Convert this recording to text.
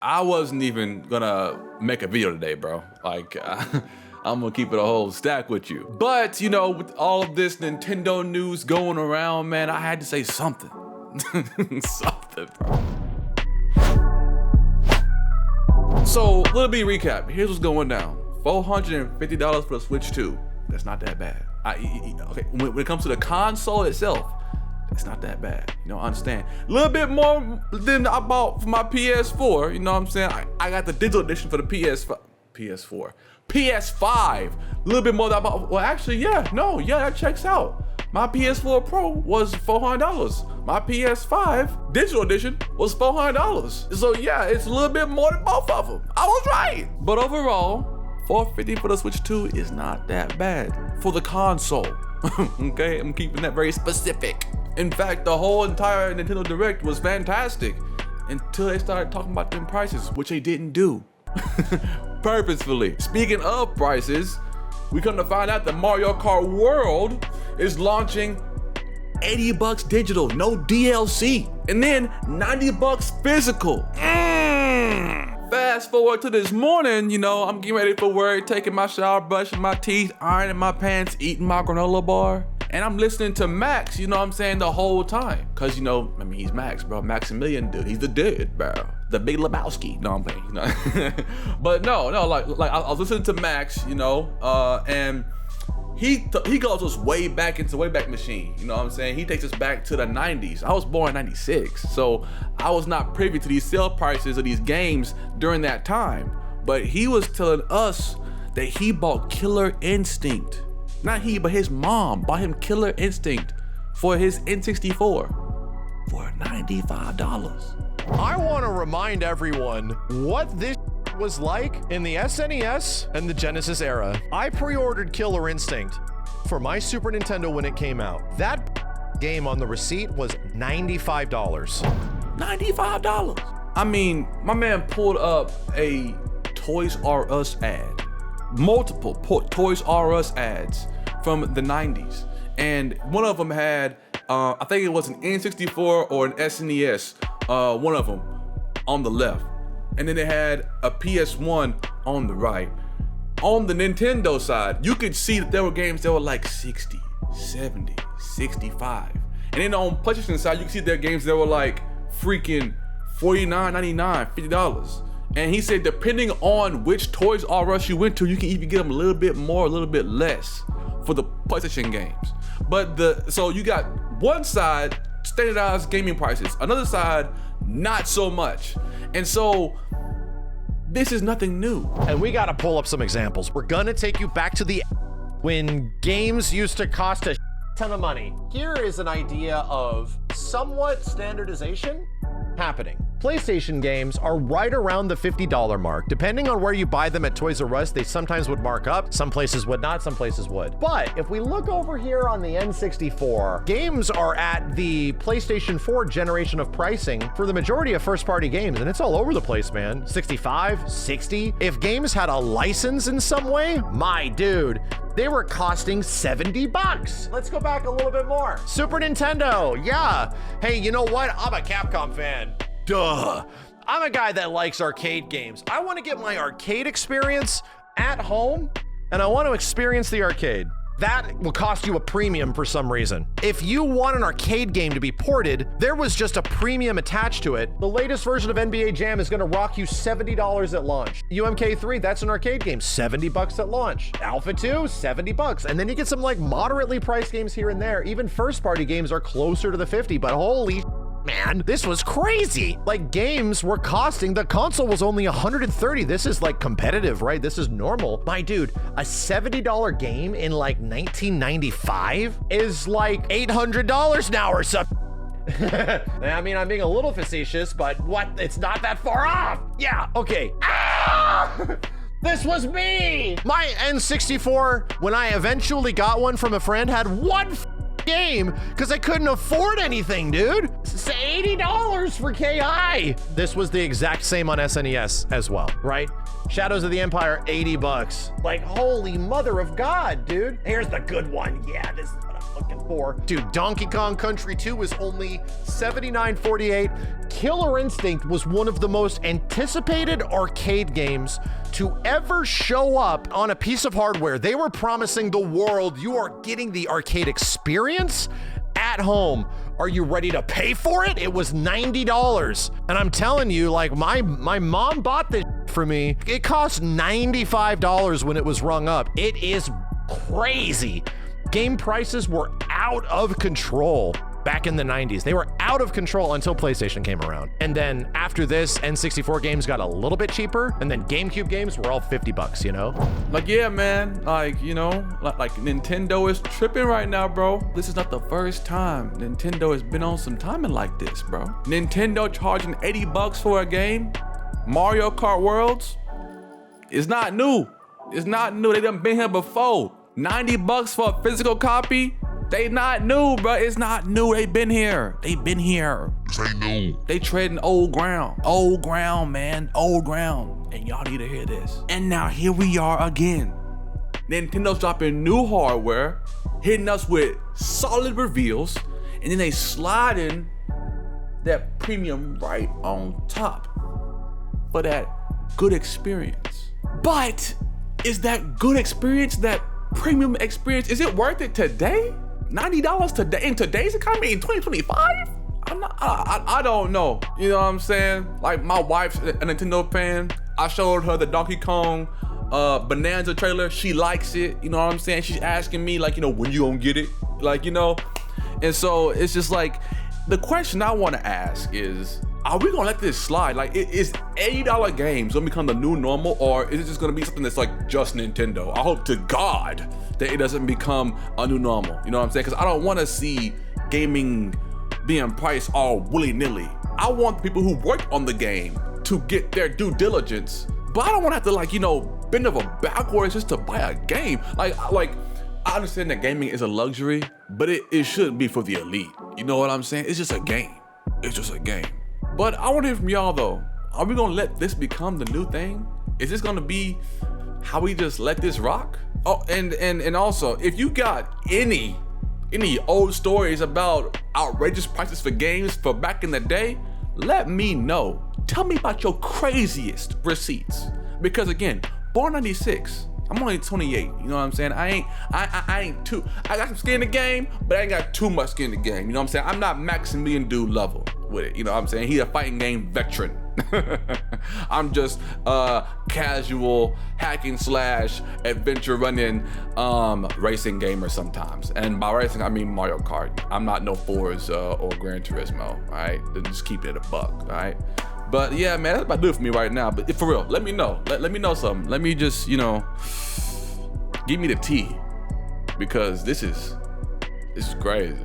I wasn't even gonna make a video today, bro. Like, I'm gonna keep it a whole stack with you. But, you know, with all of this Nintendo news going around, man, I had to say something. Something, bro. So, little bit recap. Here's what's going down. $450 for the Switch 2. That's not that bad. Okay, when it comes to the console itself, it's not that bad. You know, I understand. A little bit more than I bought for my PS4. You know what I'm saying? I got the digital edition for the PS5. A little bit more than I bought. Well, actually, yeah, that checks out. My PS4 Pro was $400. My PS5 digital edition was $400. So yeah, it's a little bit more than both of them. I was right. But overall, $450 for the Switch 2 is not that bad for the console. Okay, I'm keeping that very specific. In fact, the whole entire Nintendo Direct was fantastic until they started talking about them prices, which they didn't do. Purposefully. Speaking of prices, we come to find out that Mario Kart World is launching $80 digital, no DLC, and then $90 physical. Fast forward to this morning, you know, I'm getting ready for work, taking my shower, brushing my teeth, ironing my pants, eating my granola bar, and I'm listening to Max, you know what I'm saying, the whole time. Cause you know, I mean, he's Max, bro, Maximilian Dood, he's the dude, bro. The Big Lebowski, no, I'm playing, you know. But no, like I was listening to Max, you know, and he goes us way back into Wayback Machine, you know what I'm saying? He takes us back to the 90s. I was born in 96, so I was not privy to these sale prices of these games during that time. But he was telling us that he bought Killer Instinct. Not he, but his mom bought him Killer Instinct for his N64 for $95. I want to remind everyone what this was like in the SNES and the Genesis era. I pre-ordered Killer Instinct for my Super Nintendo when it came out. That game on the receipt was $95. $95. I mean, my man pulled up a Toys R Us ad, multiple Toys R Us ads from the 90s, and one of them had, I think it was an N64 or an SNES, one of them on the left. And then they had a PSOne on the right. On the Nintendo side, you could see that there were games that were like 60, 70, 65. And then on PlayStation side, you could see there were games that were like freaking $49.99, $50. And he said, depending on which Toys R Us you went to, you can even get them a little bit more, a little bit less for the PlayStation games. But so you got one side, standardized gaming prices, another side, not so much. And so this is nothing new. And we gotta pull up some examples. We're gonna take you back to the when games used to cost a ton of money. Here is an idea of somewhat standardization happening. PlayStation games are right around the $50 mark. Depending on where you buy them at Toys R Us, they sometimes would mark up. Some places would not, some places would. But if we look over here on the N64, games are at the PlayStation 4 generation of pricing for the majority of first-party games, and it's all over the place, man. 65, 60. If games had a license in some way, my dude, they were costing $70. Let's go back a little bit more. Super Nintendo, yeah. Hey, you know what? I'm a Capcom fan. Duh. I'm a guy that likes arcade games. I want to get my arcade experience at home, and I want to experience the arcade. That will cost you a premium for some reason. If you want an arcade game to be ported, there was just a premium attached to it. The latest version of NBA Jam is gonna rock you $70 at launch. UMK3, that's an arcade game, $70 at launch. Alpha 2, $70. And then you get some like moderately priced games here and there. Even first party games are closer to the 50, but holy man, this was crazy. Like games were costing, the console was only $130. This is like competitive, right? This is normal. My dude, a $70 game in like 1995 is like $800 now or something. I mean, I'm being a little facetious, but what? It's not that far off. Yeah, okay. Ah! This was me! My N64, when I eventually got one from a friend, had one game because I couldn't afford anything, dude. It's $80 for KI. This was the exact same on SNES as well, right? Shadows of the Empire, $80. Like, holy mother of God, dude. Here's the good one. Yeah, this is what I'm looking for. Dude, Donkey Kong Country 2 was only $79.48. Killer Instinct was one of the most anticipated arcade games to ever show up on a piece of hardware. They were promising the world, you are getting the arcade experience at home. Are you ready to pay for it? It was $90. And I'm telling you, like, my mom bought this for me. It cost $95 when it was rung up. It is crazy. Game prices were out of control back in the 90s. They were out of control until PlayStation came around. And then after this, N64 games got a little bit cheaper, and then GameCube games were all $50, you know? Like, yeah, man, like, you know, like Nintendo is tripping right now, bro. This is not the first time Nintendo has been on some timing like this, bro. Nintendo charging $80 for a game, Mario Kart Worlds, it's not new. It's not new. They done been here before. $90 for a physical copy. They not new, bro. It's not new. They been here. They been here. Say no. They treading old ground. Old ground, man. Old ground. And y'all need to hear this. And now here we are again. Nintendo's dropping new hardware, hitting us with solid reveals, and then they slide in that premium right on top for that good experience. But is that good experience, that premium experience, is it worth it today? $90 today in today's economy in 2025? I don't know. You know what I'm saying? Like, my wife's a Nintendo fan. I showed her the Donkey Kong Bonanza trailer. She likes it. You know what I'm saying? She's asking me, like, you know, when you gonna get it? Like, you know? And so it's just like, the question I want to ask is, are we gonna let this slide? Like, is $80 games gonna become the new normal, or is it just gonna be something that's like just Nintendo? I hope to God that it doesn't become a new normal. You know what I'm saying? Because I don't want to see gaming being priced all willy-nilly. I want people who work on the game to get their due diligence, but I don't want to have to, like, you know, bend over backwards just to buy a game. Like I understand that gaming is a luxury, but it shouldn't be for the elite. You know what I'm saying? It's just a game. It's just a game. But I want to hear from y'all though. Are we gonna let this become the new thing? Is this gonna be how we just let this rock? Oh, and also, if you got any old stories about outrageous prices for games for back in the day, let me know. Tell me about your craziest receipts. Because again, born 96, I'm only 28. You know what I'm saying? I got some skin in the game, but I ain't got too much skin in the game. You know what I'm saying? I'm not Maximilian Dood level with it. You know what I'm saying? He's a fighting game veteran. I'm just casual hacking / adventure running racing gamer sometimes. And by racing, I mean Mario Kart. I'm not no Forza or Gran Turismo, all right? Just keep it a buck, all right? But yeah, man, that's about to do it for me right now. But for real, let me know. Let me know something. Let me just, you know, give me the tea, because this is crazy.